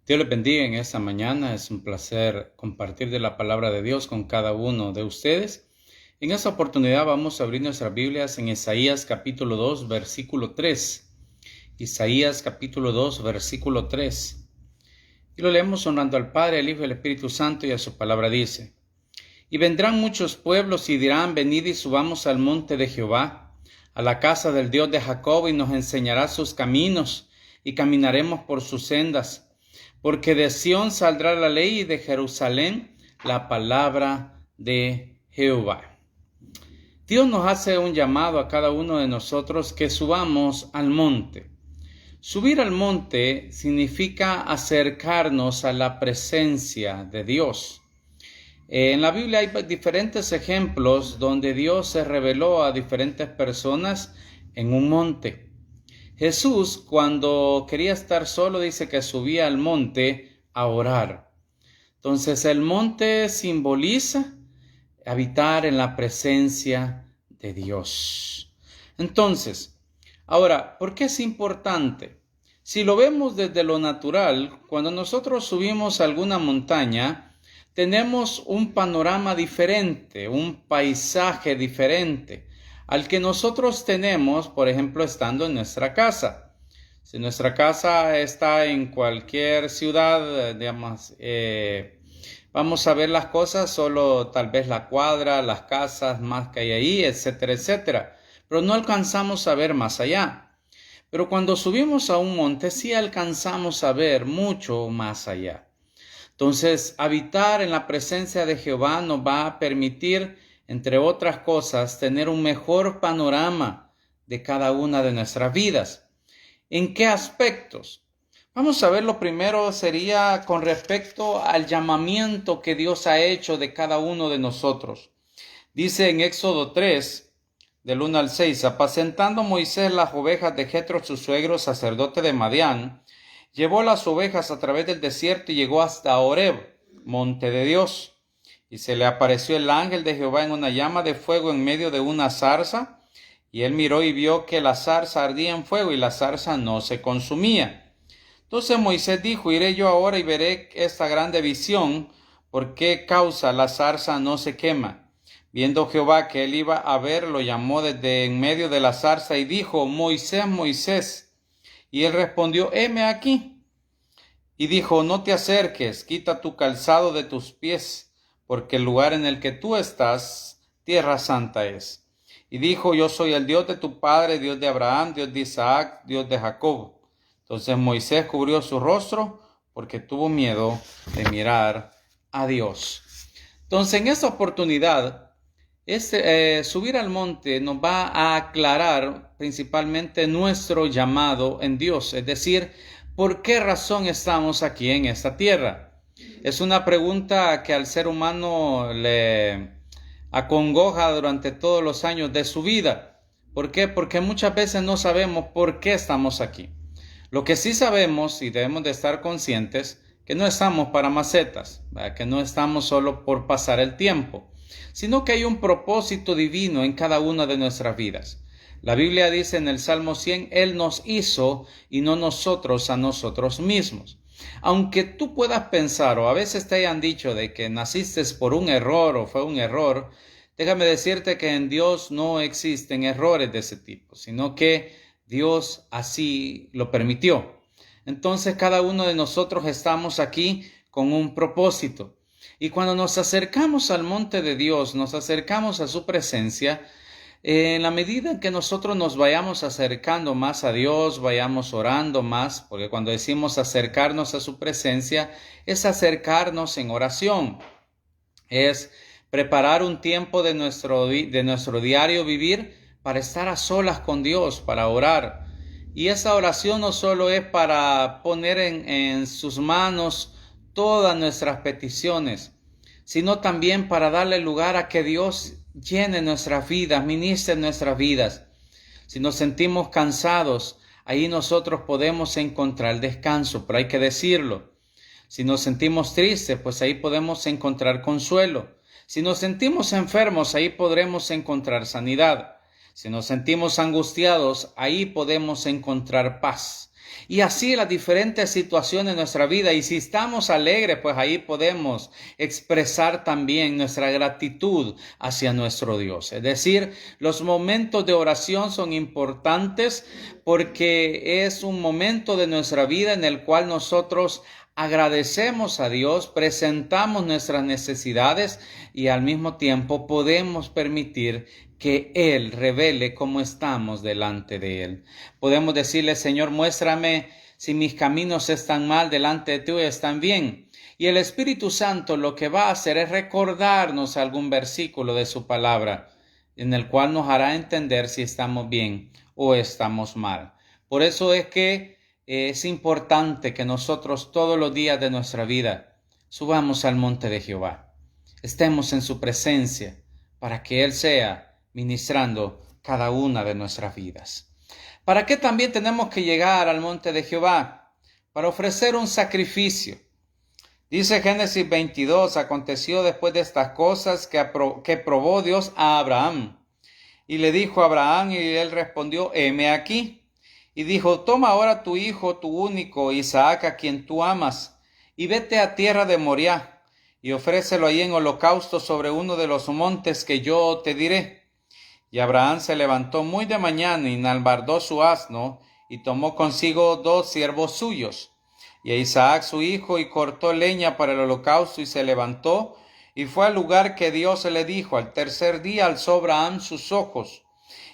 Dios les bendiga en esta mañana. Es un placer compartir de la palabra de Dios con cada uno de ustedes. En esta oportunidad vamos a abrir nuestras Biblias en Isaías capítulo 2, versículo 3. Isaías capítulo 2, versículo 3. Y lo leemos honrando al Padre, al Hijo y al Espíritu Santo, y a su palabra dice: Y vendrán muchos pueblos y dirán: venid y subamos al monte de Jehová, a la casa del Dios de Jacob, y nos enseñará sus caminos, y caminaremos por sus sendas. Porque de Sión saldrá la ley y de Jerusalén la palabra de Jehová. Dios nos hace un llamado a cada uno de nosotros que subamos al monte. Subir al monte significa acercarnos a la presencia de Dios. En la Biblia hay diferentes ejemplos donde Dios se reveló a diferentes personas en un monte. Jesús, cuando quería estar solo, dice que subía al monte a orar. Entonces, el monte simboliza habitar en la presencia de Dios. Entonces, ahora, ¿por qué es importante? Si lo vemos desde lo natural, cuando nosotros subimos a alguna montaña, tenemos un panorama diferente, un paisaje diferente al que nosotros tenemos, por ejemplo, estando en nuestra casa. Si nuestra casa está en cualquier ciudad, digamos, vamos a ver las cosas solo tal vez la cuadra, las casas más que hay ahí, etcétera, etcétera. Pero no alcanzamos a ver más allá. Pero cuando subimos a un monte, sí alcanzamos a ver mucho más allá. Entonces, habitar en la presencia de Jehová nos va a permitir, entre otras cosas, tener un mejor panorama de cada una de nuestras vidas. ¿En qué aspectos? Vamos a ver, lo primero sería con respecto al llamamiento que Dios ha hecho de cada uno de nosotros. Dice en Éxodo 3, del 1 al 6, apacentando Moisés las ovejas de Jetro, su suegro, sacerdote de Madián, llevó las ovejas a través del desierto y llegó hasta Horeb, monte de Dios. Y se le apareció el ángel de Jehová en una llama de fuego en medio de una zarza. Y él miró y vio que la zarza ardía en fuego y la zarza no se consumía. Entonces Moisés dijo: iré yo ahora y veré esta grande visión, ¿por qué causa la zarza no se quema? Viendo Jehová que él iba a ver, lo llamó desde en medio de la zarza y dijo: Moisés, Moisés. Y él respondió: heme aquí. Y dijo: no te acerques, quita tu calzado de tus pies, porque el lugar en el que tú estás, tierra santa es. Y dijo: yo soy el Dios de tu padre, Dios de Abraham, Dios de Isaac, Dios de Jacob. Entonces Moisés cubrió su rostro porque tuvo miedo de mirar a Dios. Entonces, en esta oportunidad, subir al monte nos va a aclarar principalmente nuestro llamado en Dios, es decir, ¿por qué razón estamos aquí en esta tierra? Es una pregunta que al ser humano le acongoja durante todos los años de su vida. ¿Por qué? Porque muchas veces no sabemos por qué estamos aquí. Lo que sí sabemos, y debemos de estar conscientes, que no estamos para macetas, ¿verdad? Que no estamos solo por pasar el tiempo, sino que hay un propósito divino en cada una de nuestras vidas. La Biblia dice en el Salmo 100, Él nos hizo y no nosotros a nosotros mismos. Aunque tú puedas pensar, o a veces te hayan dicho de que naciste por un error o fue un error, déjame decirte que en Dios no existen errores de ese tipo, sino que Dios así lo permitió. Entonces cada uno de nosotros estamos aquí con un propósito. Y cuando nos acercamos al monte de Dios, nos acercamos a su presencia, en la medida en que nosotros nos vayamos acercando más a Dios, vayamos orando más, porque cuando decimos acercarnos a su presencia, es acercarnos en oración, es preparar un tiempo de nuestro diario vivir para estar a solas con Dios, para orar. Y esa oración no solo es para poner en sus manos todas nuestras peticiones, sino también para darle lugar a que Dios llene nuestras vidas, ministre nuestras vidas. Si nos sentimos cansados, ahí nosotros podemos encontrar descanso, pero hay que decirlo. Si nos sentimos tristes, pues ahí podemos encontrar consuelo. Si nos sentimos enfermos, ahí podremos encontrar sanidad. Si nos sentimos angustiados, ahí podemos encontrar paz. Y así las diferentes situaciones de nuestra vida. Y si estamos alegres, pues ahí podemos expresar también nuestra gratitud hacia nuestro Dios. Es decir, los momentos de oración son importantes porque es un momento de nuestra vida en el cual nosotros agradecemos a Dios, presentamos nuestras necesidades y al mismo tiempo podemos permitir que Él revele cómo estamos delante de Él. Podemos decirle: Señor, muéstrame si mis caminos están mal delante de ti o están bien. Y el Espíritu Santo lo que va a hacer es recordarnos algún versículo de su palabra, en el cual nos hará entender si estamos bien o estamos mal. Por eso es que es importante que nosotros todos los días de nuestra vida subamos al monte de Jehová. Estemos en su presencia para que Él sea ministrando cada una de nuestras vidas. ¿Para qué también tenemos que llegar al monte de Jehová? Para ofrecer un sacrificio. Dice Génesis 22, aconteció después de estas cosas que probó Dios a Abraham. Y le dijo a Abraham, y él respondió: heme aquí. Y dijo: toma ahora tu hijo, tu único, Isaac, a quien tú amas, y vete a tierra de Moriah, y ofrécelo allí en holocausto sobre uno de los montes que yo te diré. Y Abraham se levantó muy de mañana y enalbardó su asno, y tomó consigo 2 siervos suyos, y a Isaac su hijo, y cortó leña para el holocausto, y se levantó, y fue al lugar que Dios le dijo. Al tercer día alzó Abraham sus ojos,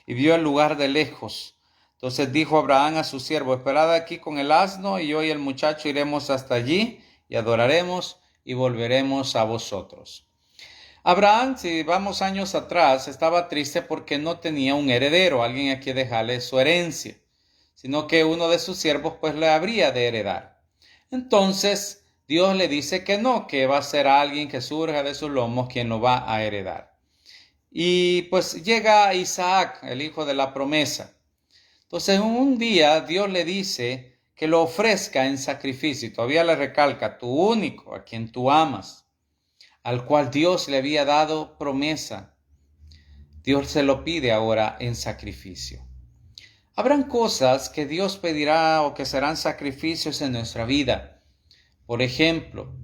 y vio el lugar de lejos. Entonces dijo Abraham a su siervo: esperad aquí con el asno, y yo y el muchacho iremos hasta allí, y adoraremos, y volveremos a vosotros. Abraham, si vamos años atrás, estaba triste porque no tenía un heredero, alguien a quien dejarle su herencia, sino que uno de sus siervos pues le habría de heredar. Entonces Dios le dice que no, que va a ser alguien que surja de sus lomos quien lo va a heredar. Y pues llega Isaac, el hijo de la promesa. Entonces un día Dios le dice que lo ofrezca en sacrificio, y todavía le recalca: tu único, a quien tú amas, al cual Dios le había dado promesa. Dios se lo pide ahora en sacrificio. Habrán cosas que Dios pedirá o que serán sacrificios en nuestra vida. Por ejemplo,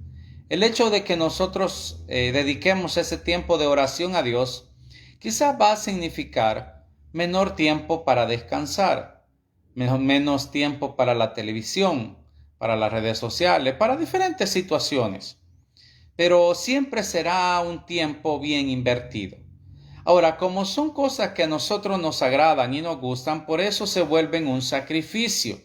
el hecho de que nosotros dediquemos ese tiempo de oración a Dios, quizá va a significar menor tiempo para descansar, menos tiempo para la televisión, para las redes sociales, para diferentes situaciones. Pero siempre será un tiempo bien invertido. Ahora, como son cosas que a nosotros nos agradan y nos gustan, por eso se vuelven un sacrificio,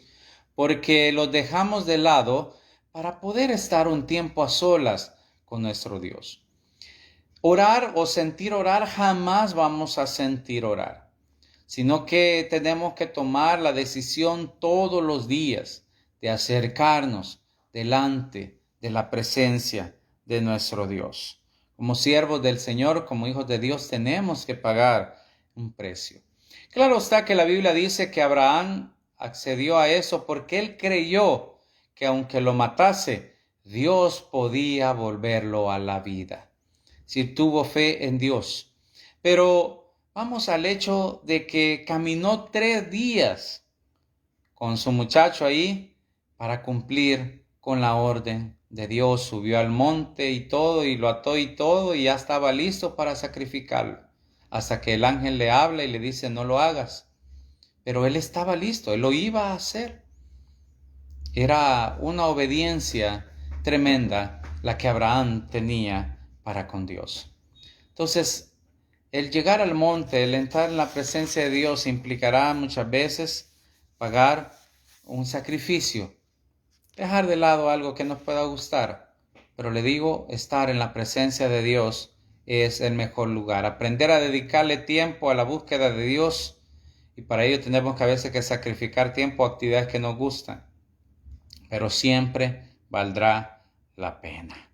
porque los dejamos de lado para poder estar un tiempo a solas con nuestro Dios. Orar o sentir orar, jamás vamos a sentir orar, sino que tenemos que tomar la decisión todos los días de acercarnos delante de la presencia de nuestro Dios. Como siervos del Señor, como hijos de Dios, tenemos que pagar un precio. Claro está que la Biblia dice que Abraham accedió a eso porque él creyó que aunque lo matase, Dios podía volverlo a la vida. Si tuvo fe en Dios. Pero vamos al hecho de que caminó 3 días con su muchacho ahí para cumplir con la orden de Dios. Subió al monte y todo, y lo ató y todo, y ya estaba listo para sacrificarlo. Hasta que el ángel le habla y le dice: no lo hagas. Pero él estaba listo, él lo iba a hacer. Era una obediencia tremenda la que Abraham tenía para con Dios. Entonces, el llegar al monte, el entrar en la presencia de Dios implicará muchas veces pagar un sacrificio, dejar de lado algo que nos pueda gustar. Pero le digo, estar en la presencia de Dios es el mejor lugar. Aprender a dedicarle tiempo a la búsqueda de Dios, y para ello tenemos que a veces que sacrificar tiempo a actividades que nos gustan, pero siempre valdrá la pena.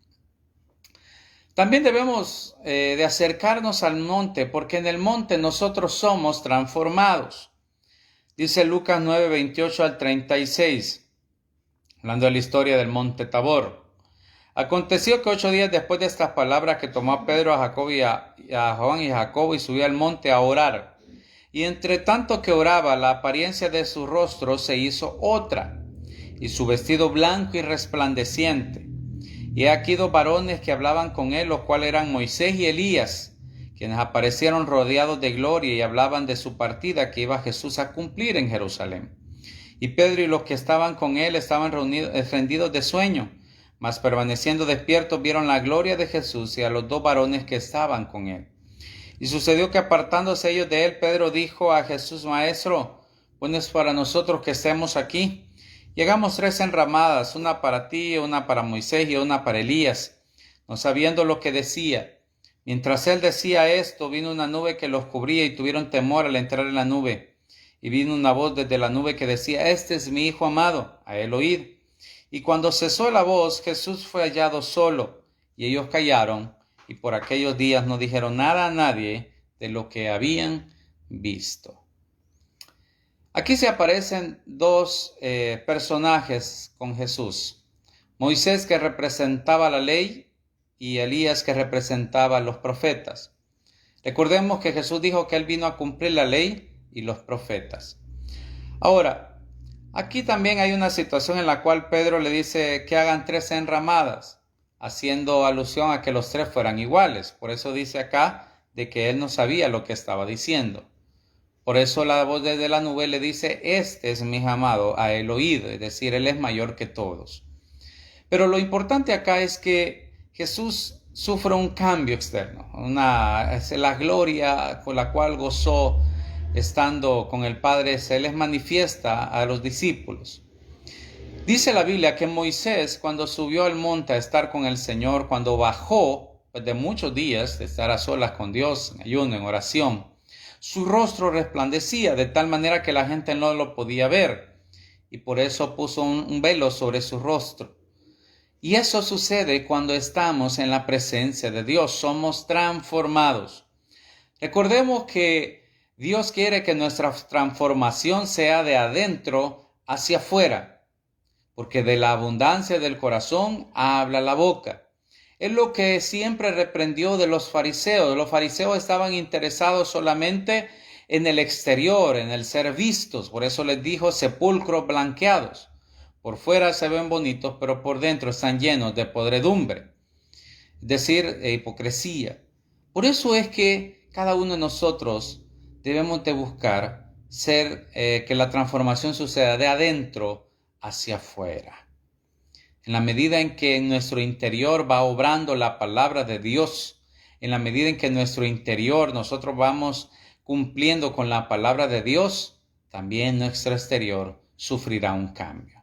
También debemos de acercarnos al monte, porque en el monte nosotros somos transformados. Dice Lucas 9, 28 al 36, hablando de la historia del monte Tabor. Aconteció que 8 días después de estas palabras, que tomó a Pedro, a Jacobo y a Juan y a Jacobo, y subió al monte a orar. Y entre tanto que oraba, la apariencia de su rostro se hizo otra, y su vestido blanco y resplandeciente. Y he aquí 2 varones que hablaban con él, los cuales eran Moisés y Elías, quienes aparecieron rodeados de gloria y hablaban de su partida que iba Jesús a cumplir en Jerusalén. Y Pedro y los que estaban con él estaban rendidos de sueño, mas permaneciendo despiertos vieron la gloria de Jesús y a los 2 varones que estaban con él. Y sucedió que apartándose ellos de él, Pedro dijo a Jesús: Maestro, bueno es para nosotros que estemos aquí. Y hagamos 3 enramadas, una para ti, una para Moisés y una para Elías, no sabiendo lo que decía. Mientras él decía esto, vino una nube que los cubría y tuvieron temor al entrar en la nube. Y vino una voz desde la nube que decía: Este es mi Hijo amado, a él oíd. Y cuando cesó la voz, Jesús fue hallado solo, y ellos callaron, y por aquellos días no dijeron nada a nadie de lo que habían visto. Aquí se aparecen 2 personajes con Jesús. Moisés, que representaba la ley, y Elías, que representaba a los profetas. Recordemos que Jesús dijo que él vino a cumplir la ley y los profetas. Ahora, aquí también hay una situación en la cual Pedro le dice que hagan 3 enramadas, haciendo alusión a que los 3 fueran iguales. Por eso dice acá de que él no sabía lo que estaba diciendo. Por eso la voz desde la nube le dice: Este es mi Hijo amado, a él oíd, es decir, él es mayor que todos. Pero lo importante acá es que Jesús sufre un cambio externo, es la gloria con la cual gozó estando con el Padre, se les manifiesta a los discípulos. Dice la Biblia que Moisés, cuando subió al monte a estar con el Señor, cuando bajó de muchos días de estar a solas con Dios, en ayuno, en oración, su rostro resplandecía de tal manera que la gente no lo podía ver, y por eso puso un velo sobre su rostro. Y eso sucede cuando estamos en la presencia de Dios, somos transformados. Recordemos que Dios quiere que nuestra transformación sea de adentro hacia afuera, porque de la abundancia del corazón habla la boca. Es lo que siempre reprendió de los fariseos. Los fariseos estaban interesados solamente en el exterior, en el ser vistos. Por eso les dijo: sepulcros blanqueados. Por fuera se ven bonitos, pero por dentro están llenos de podredumbre, es decir, hipocresía. Por eso es que cada uno de nosotros debemos de buscar que la transformación suceda de adentro hacia afuera. En la medida en que en nuestro interior va obrando la palabra de Dios, en la medida en que en nuestro interior nosotros vamos cumpliendo con la palabra de Dios, también nuestro exterior sufrirá un cambio.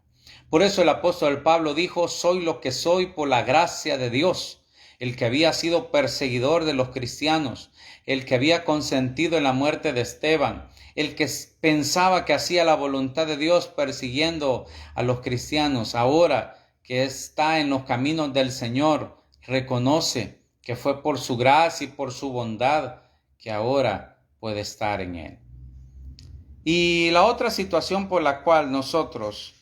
Por eso el apóstol Pablo dijo: soy lo que soy por la gracia de Dios. El que había sido perseguidor de los cristianos, el que había consentido en la muerte de Esteban, el que pensaba que hacía la voluntad de Dios persiguiendo a los cristianos, ahora que está en los caminos del Señor, reconoce que fue por su gracia y por su bondad que ahora puede estar en Él. Y la otra situación por la cual nosotros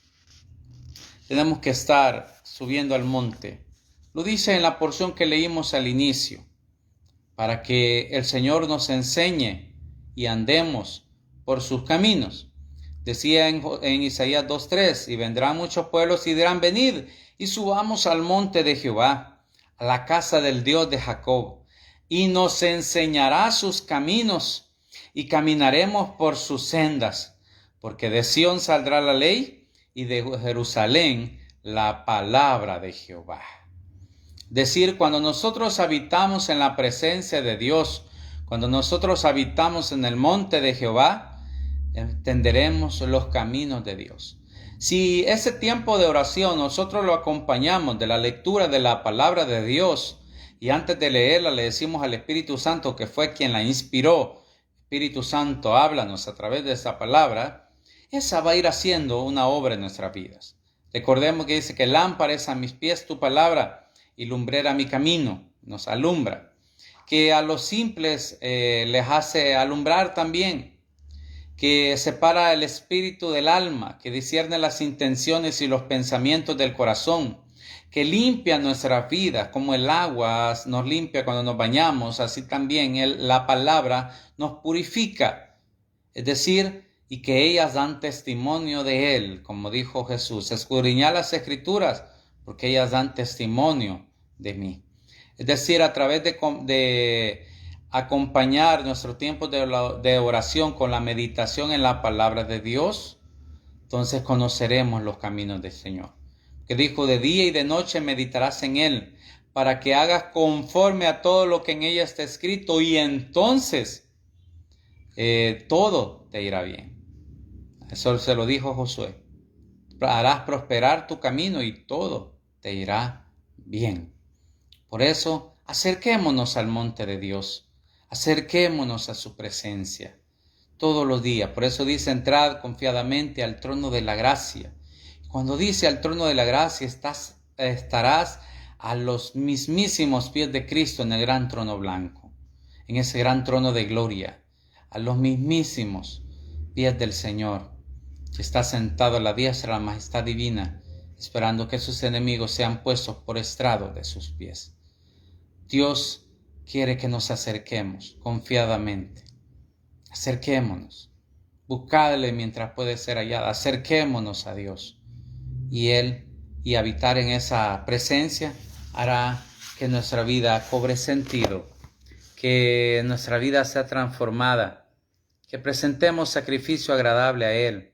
tenemos que estar subiendo al monte, lo dice en la porción que leímos al inicio, para que el Señor nos enseñe y andemos por sus caminos. Decía en Isaías 2:3: y vendrán muchos pueblos y dirán: venid y subamos al monte de Jehová, a la casa del Dios de Jacob, y nos enseñará sus caminos, y caminaremos por sus sendas, porque de Sión saldrá la ley, y de Jerusalén la palabra de Jehová. Decir, cuando nosotros habitamos en la presencia de Dios, cuando nosotros habitamos en el monte de Jehová, entenderemos los caminos de Dios. Si ese tiempo de oración nosotros lo acompañamos de la lectura de la palabra de Dios, y antes de leerla le decimos al Espíritu Santo, que fue quien la inspiró: Espíritu Santo, háblanos a través de esa palabra, esa va a ir haciendo una obra en nuestras vidas. Recordemos que dice que lámpara es a mis pies tu palabra y lumbrera mi camino, nos alumbra. Que a los simples les hace alumbrar también, que separa el espíritu del alma, que discierne las intenciones y los pensamientos del corazón, que limpia nuestras vidas, como el agua nos limpia cuando nos bañamos, así también la palabra nos purifica. Es decir, y que ellas dan testimonio de Él, como dijo Jesús. Escudriñad las Escrituras, porque ellas dan testimonio de mí. Es decir, a través de acompañar nuestro tiempo de oración con la meditación en la palabra de Dios, entonces conoceremos los caminos del Señor. Que dijo, de día y de noche meditarás en Él, para que hagas conforme a todo lo que en ella está escrito, y entonces todo te irá bien. Eso se lo dijo Josué. Harás prosperar tu camino y todo te irá bien. Por eso, acerquémonos al monte de Dios. Acerquémonos a su presencia todos los días. Por eso dice, entrad confiadamente al trono de la gracia. Cuando dice al trono de la gracia, estarás a los mismísimos pies de Cristo en el gran trono blanco, en ese gran trono de gloria, a los mismísimos pies del Señor, que está sentado a la diestra de la majestad divina, esperando que sus enemigos sean puestos por estrado de sus pies. Dios quiere que nos acerquemos confiadamente. Acerquémonos. Buscadle mientras puede ser hallada. Acerquémonos a Dios. Y Él, y habitar en esa presencia, hará que nuestra vida cobre sentido, que nuestra vida sea transformada, que presentemos sacrificio agradable a Él.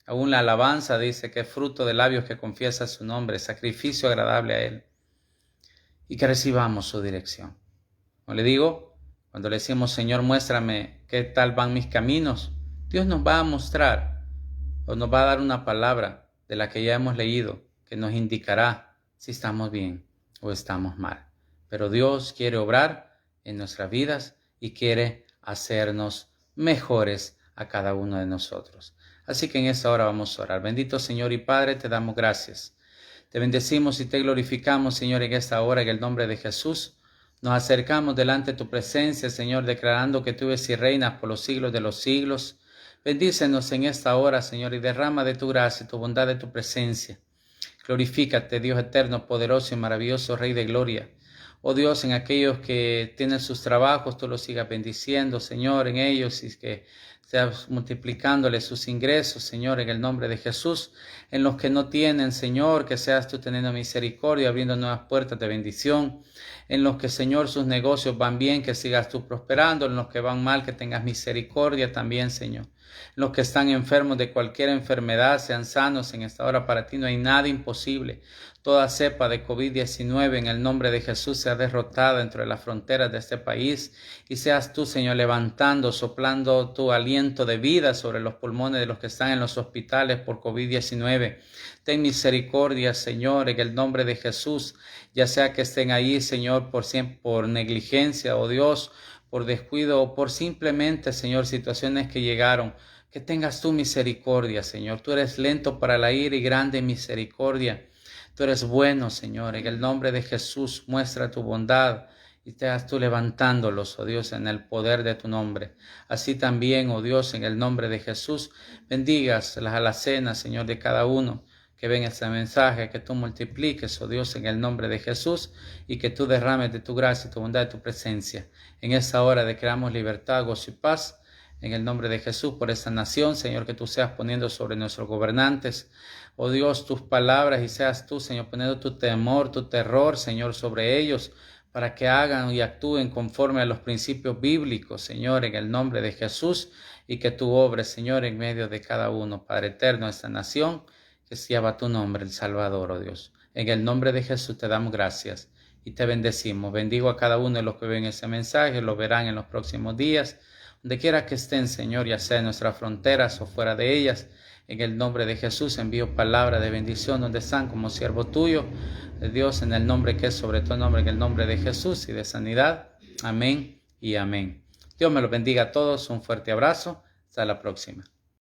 Aún la alabanza dice que es fruto de labios que confiesa su nombre, sacrificio agradable a Él. Y que recibamos su dirección. Como le digo, cuando le decimos, Señor, muéstrame qué tal van mis caminos, Dios nos va a mostrar o nos va a dar una palabra de la que ya hemos leído, que nos indicará si estamos bien o estamos mal. Pero Dios quiere obrar en nuestras vidas y quiere hacernos mejores a cada uno de nosotros. Así que en esta hora vamos a orar. Bendito Señor y Padre, te damos gracias. Te bendecimos y te glorificamos, Señor, en esta hora, en el nombre de Jesús. Nos acercamos delante de tu presencia, Señor, declarando que tú eres y reinas por los siglos de los siglos. Bendícenos en esta hora, Señor, y derrama de tu gracia y tu bondad de tu presencia. Glorifícate, Dios eterno, poderoso y maravilloso, Rey de gloria. Oh Dios, en aquellos que tienen sus trabajos, tú los sigas bendiciendo, Señor, en ellos, y que seas multiplicándoles sus ingresos, Señor, en el nombre de Jesús. En los que no tienen, Señor, que seas tú teniendo misericordia, abriendo nuevas puertas de bendición. En los que, Señor, sus negocios van bien, que sigas tú prosperando. En los que van mal, que tengas misericordia también, Señor. Los que están enfermos de cualquier enfermedad, sean sanos en esta hora. Para ti no hay nada imposible. Toda cepa de COVID-19 en el nombre de Jesús sea derrotada dentro de las fronteras de este país, y seas tú, Señor, levantando, soplando tu aliento de vida sobre los pulmones de los que están en los hospitales por COVID-19. Ten misericordia, Señor, en el nombre de Jesús, ya sea que estén ahí, Señor, por negligencia, oh Dios, por descuido o por simplemente, Señor, situaciones que llegaron. Que tengas tu misericordia, Señor. Tú eres lento para la ira y grande en misericordia. Tú eres bueno, Señor. En el nombre de Jesús, muestra tu bondad y seas tú levantándolos, oh Dios, en el poder de tu nombre. Así también, oh Dios, en el nombre de Jesús, bendigas las alacenas, Señor, de cada uno que ven este mensaje, que tú multipliques, oh Dios, en el nombre de Jesús, y que tú derrames de tu gracia y tu bondad, de tu presencia. En esta hora declaramos libertad, gozo y paz, en el nombre de Jesús, por esta nación, Señor, que tú seas poniendo sobre nuestros gobernantes, oh Dios, tus palabras, y seas tú, Señor, poniendo tu temor, tu terror, Señor, sobre ellos, para que hagan y actúen conforme a los principios bíblicos, Señor, en el nombre de Jesús, y que tú obres, Señor, en medio de cada uno, Padre eterno, esta nación, que se llama tu nombre, el Salvador, oh Dios. En el nombre de Jesús te damos gracias y te bendecimos. Bendigo a cada uno de los que ven ese mensaje, lo verán en los próximos días, donde quiera que estén, Señor, ya sea en nuestras fronteras o fuera de ellas. En el nombre de Jesús envío palabra de bendición donde están como siervo tuyo, de Dios, en el nombre que es sobre todo nombre, en el nombre de Jesús, y de sanidad. Amén y amén. Dios me los bendiga a todos. Un fuerte abrazo. Hasta la próxima.